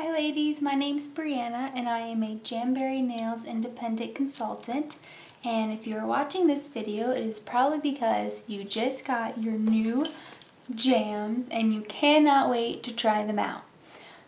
Hi ladies, my name's Brianna and I am a Jamberry Nails independent consultant, and if you're watching this video it is probably because you just got your new jams and you cannot wait to try them out.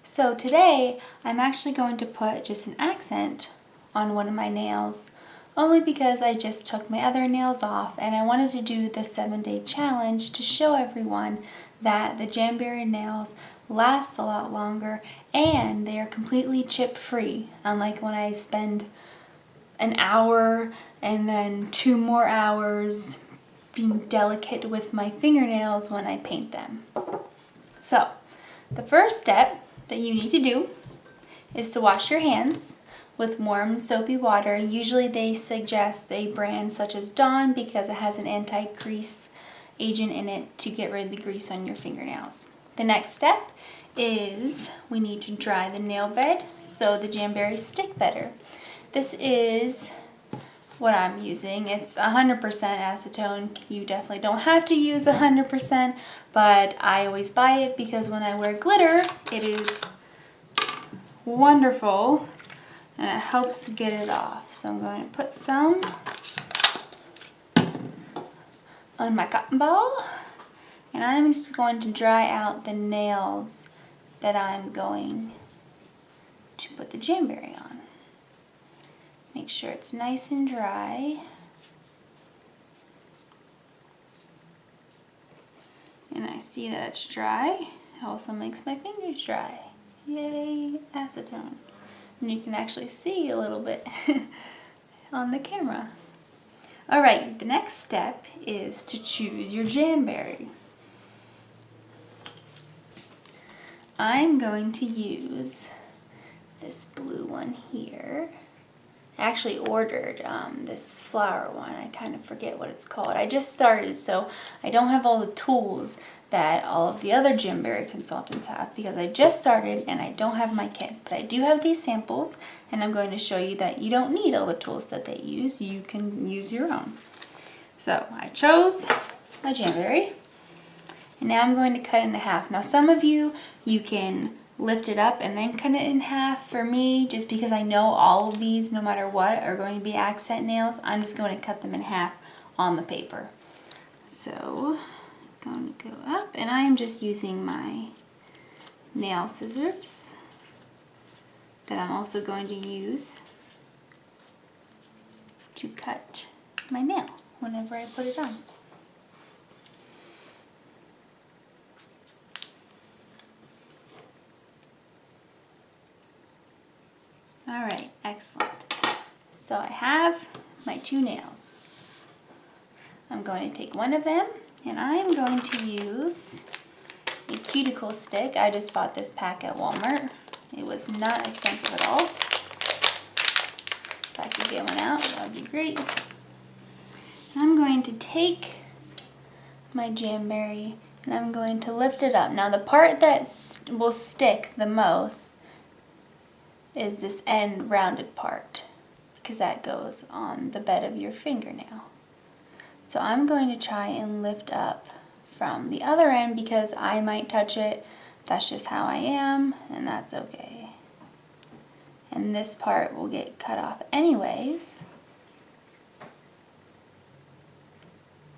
So today I'm actually going to put just an accent on one of my nails, only because I just took my other nails off and I wanted to do the 7-day challenge to show everyone that the Jamberry nails last a lot longer and they are completely chip free, unlike when I spend an hour and then 2 more hours being delicate with my fingernails when I paint them. So the first step that you need to do is to wash your hands with warm soapy water. Usually they suggest a brand such as Dawn because it has an anti-grease agent in it to get rid of the grease on your fingernails. The next step is we need to dry the nail bed so the Jamberry stick better. This is what I'm using. It's 100% acetone. You definitely don't have to use 100%, but I always buy it because when I wear glitter, it is wonderful and it helps get it off. So I'm going to put some on my cotton ball, and I'm just going to dry out the nails that I'm going to put the Jamberry on. Make sure it's nice and dry. And I see that it's dry. It also makes my fingers dry. Yay, acetone. And you can actually see a little bit on the camera. Alright, the next step is to choose your Jamberry. I'm going to use this blue one here. I actually ordered this flower one. I kind of forget what it's called. I just started, so I don't have all the tools that all of the other Jamberry consultants have because I just started and I don't have my kit. But I do have these samples, and I'm going to show you that you don't need all the tools that they use. You can use your own. So I chose my Jamberry, and now I'm going to cut it in half. Now some of you can lift it up and then cut it in half. For me, just because I know all of these, no matter what, are going to be accent nails, I'm just going to cut them in half on the paper. So I'm going to go up, and I am just using my nail scissors that I'm also going to use to cut my nail whenever I put it on. Alright, excellent. So I have my 2 nails. I'm going to take one of them and I'm going to use a cuticle stick. I just bought this pack at Walmart. It was not expensive at all. If I could get one out, that would be great. I'm going to take my Jamberry and I'm going to lift it up. Now the part that will stick the most is this end rounded part, because that goes on the bed of your fingernail. So I'm going to try and lift up from the other end because I might touch it. That's just how I am, and that's okay. And this part will get cut off anyways,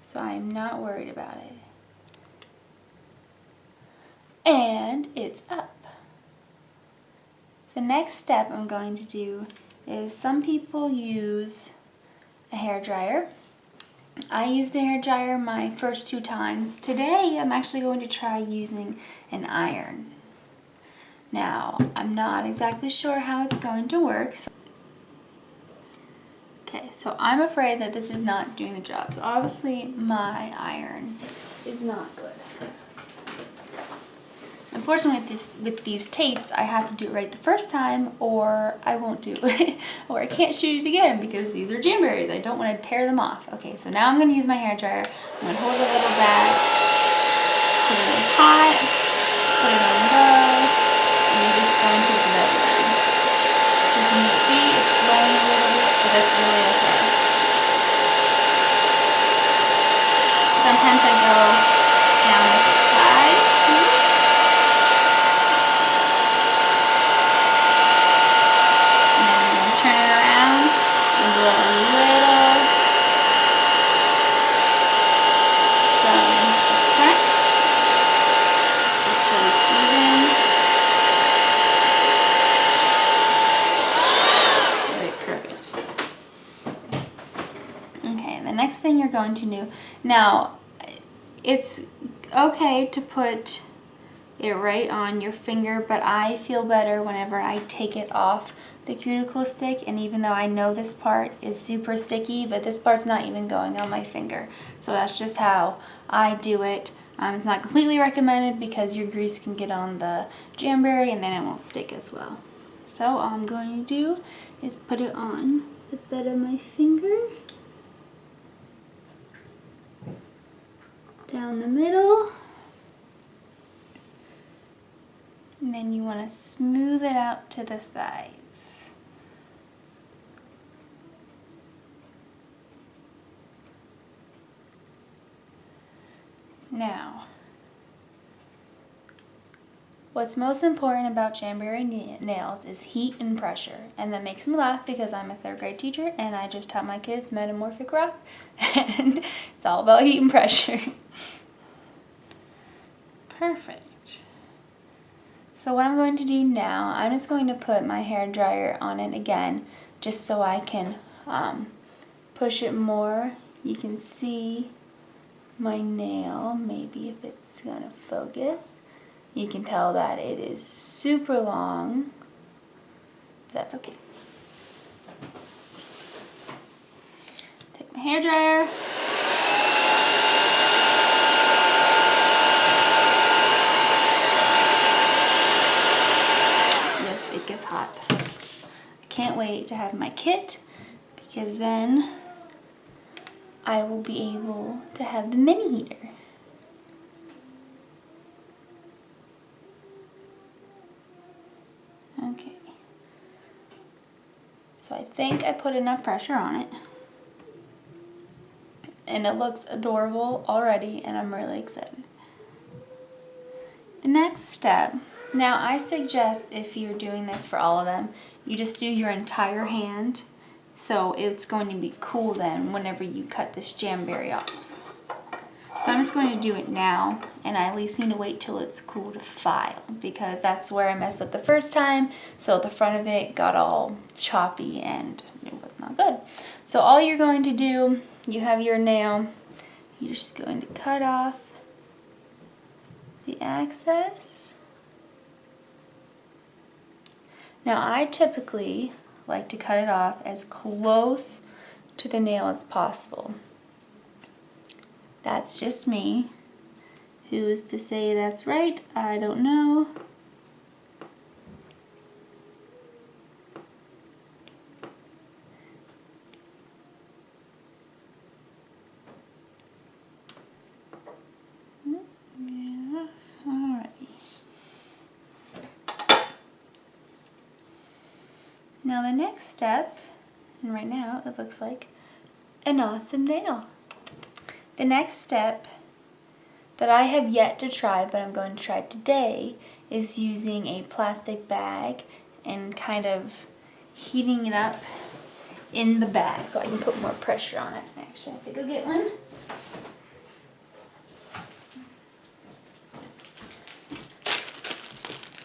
so I'm not worried about it. And it's up. The next step I'm going to do is, some people use a hairdryer. I used a hairdryer my first 2 times. Today I'm actually going to try using an iron. Now I'm not exactly sure how it's going to work. Okay, so I'm afraid that this is not doing the job. So obviously my iron is not good. Unfortunately, with these tapes, I have to do it right the first time, or I won't do it, or I can't shoot it again because these are Jamberries. I don't want to tear them off. Okay, so now I'm going to use my hairdryer. I'm going to hold it a little back, put it on hot, put it on low, and you're just going to blow them. You can see it's blowing a little bit, but that's really okay. Sometimes I go down the side too. next thing you're going to do, now it's okay to put it right on your finger, but I feel better whenever I take it off the cuticle stick. And even though I know this part is super sticky, but this part's not even going on my finger. So that's just how I do it. It's not completely recommended because your grease can get on the Jamberry and then it won't stick as well. So all I'm going to do is put it on the bed of my finger, down the middle, and then you want to smooth it out to the sides. Now, what's most important about Jamberry nails is heat and pressure. And that makes me laugh because I'm a 3rd grade teacher and I just taught my kids metamorphic rock and it's all about heat and pressure. Perfect. So what I'm going to do now, I'm just going to put my hair dryer on it again just so I can push it more. You can see my nail, maybe if it's gonna focus. You can tell that it is super long, but that's okay. Take my hair dryer. Yes, it gets hot. I can't wait to have my kit because then I will be able to have the mini heater. Okay. So I think I put enough pressure on it. And it looks adorable already and I'm really excited. The next step, now I suggest if you're doing this for all of them, you just do your entire hand. So it's going to be cool then whenever you cut this Jamberry off. But I'm just going to do it now, and I at least need to wait till it's cool to file because that's where I messed up the first time. So the front of it got all choppy and it was not good. So all you're going to do, you have your nail, you're just going to cut off the excess. Now I typically like to cut it off as close to the nail as possible. That's just me. Who's to say that's right? I don't know. Yeah, alrighty. Now the next step, and right now it looks like an awesome nail. The next step that I have yet to try, but I'm going to try today, is using a plastic bag and kind of heating it up in the bag so I can put more pressure on it. Actually, I have to go get one.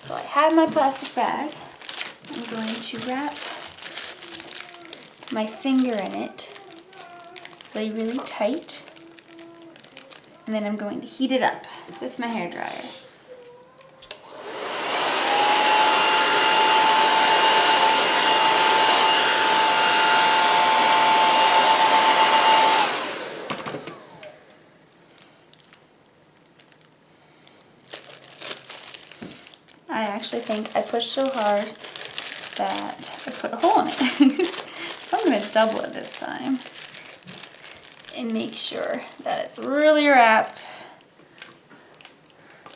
So I have my plastic bag. I'm going to wrap my finger in it really, really tight. And then I'm going to heat it up with my hair dryer. I actually think I pushed so hard that I put a hole in it. So I'm going to double it this time and make sure that it's really wrapped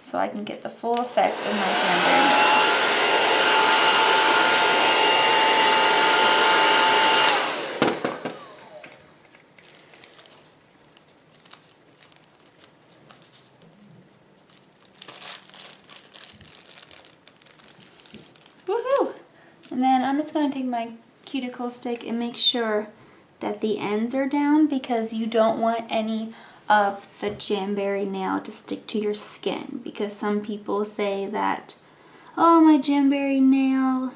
so I can get the full effect of my Jamberry. Woohoo! And then I'm just going to take my cuticle stick and make sure that the ends are down because you don't want any of the Jamberry nail to stick to your skin, because some people say that, oh, my Jamberry nail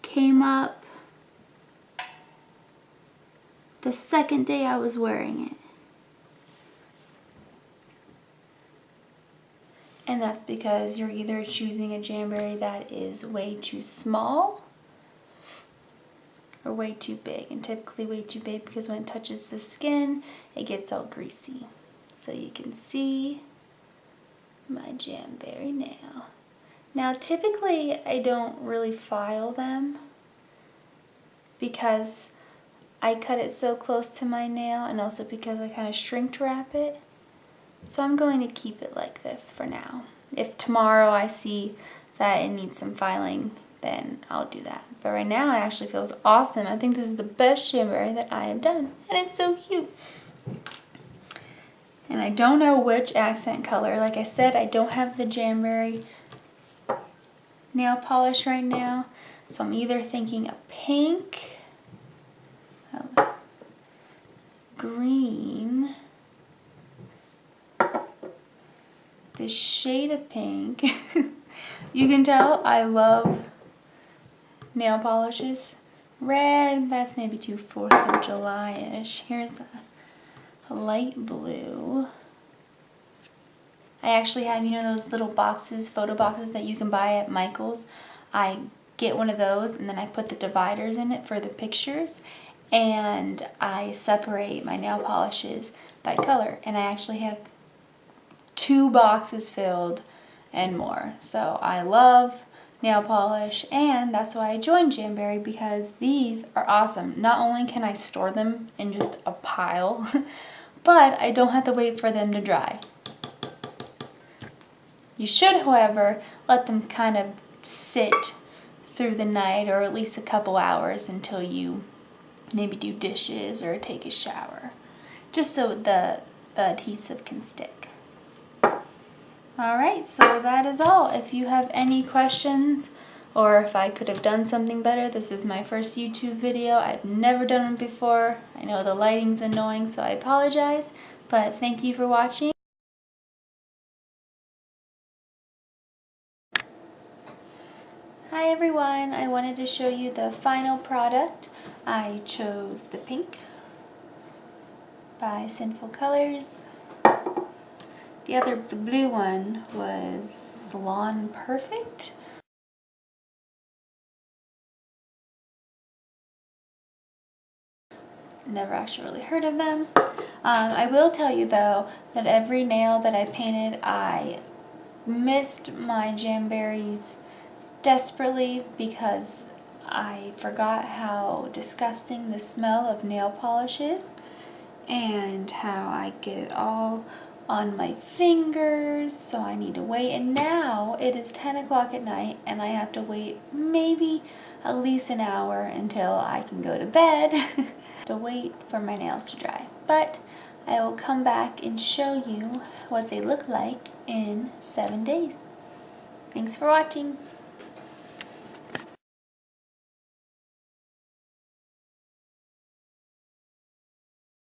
came up the second day I was wearing it. And that's because you're either choosing a Jamberry that is way too small or way too big. And typically way too big because when it touches the skin, it gets all greasy. So you can see my Jamberry nail. Now typically I don't really file them because I cut it so close to my nail and also because I kind of shrink wrap it. So I'm going to keep it like this for now. If tomorrow I see that it needs some filing, then I'll do that. But right now it actually feels awesome. I think this is the best Jamberry that I have done. And it's so cute. And I don't know which accent color. Like I said, I don't have the Jamberry nail polish right now. So I'm either thinking a pink, green, this shade of pink. You can tell I love nail polishes. Red, that's maybe too 4th of July-ish. Here's a light blue. I actually have, you know, those little boxes, photo boxes that you can buy at Michael's. I get one of those and then I put the dividers in it for the pictures, and I separate my nail polishes by color, and I actually have 2 boxes filled and more. So I love nail polish, and that's why I joined Jamberry, because these are awesome. Not only can I store them in just a pile, but I don't have to wait for them to dry. You should, however, let them kind of sit through the night, or at least a couple hours, until you maybe do dishes or take a shower, just so the adhesive can stick. Alright, so that is all. If you have any questions, or if I could have done something better, this is my first YouTube video. I've never done it before. I know the lighting's annoying, so I apologize, but thank you for watching. Hi everyone, I wanted to show you the final product. I chose the pink by Sinful Colors. The blue one was Salon Perfect. Never actually really heard of them. I will tell you though that every nail that I painted, I missed my Jamberries desperately because I forgot how disgusting the smell of nail polish is and how I get it all on my fingers, so I need to wait. And now it is 10 o'clock at night and I have to wait maybe at least an hour until I can go to bed to wait for my nails to dry. But I will come back and show you what they look like in 7 days. Thanks for watching.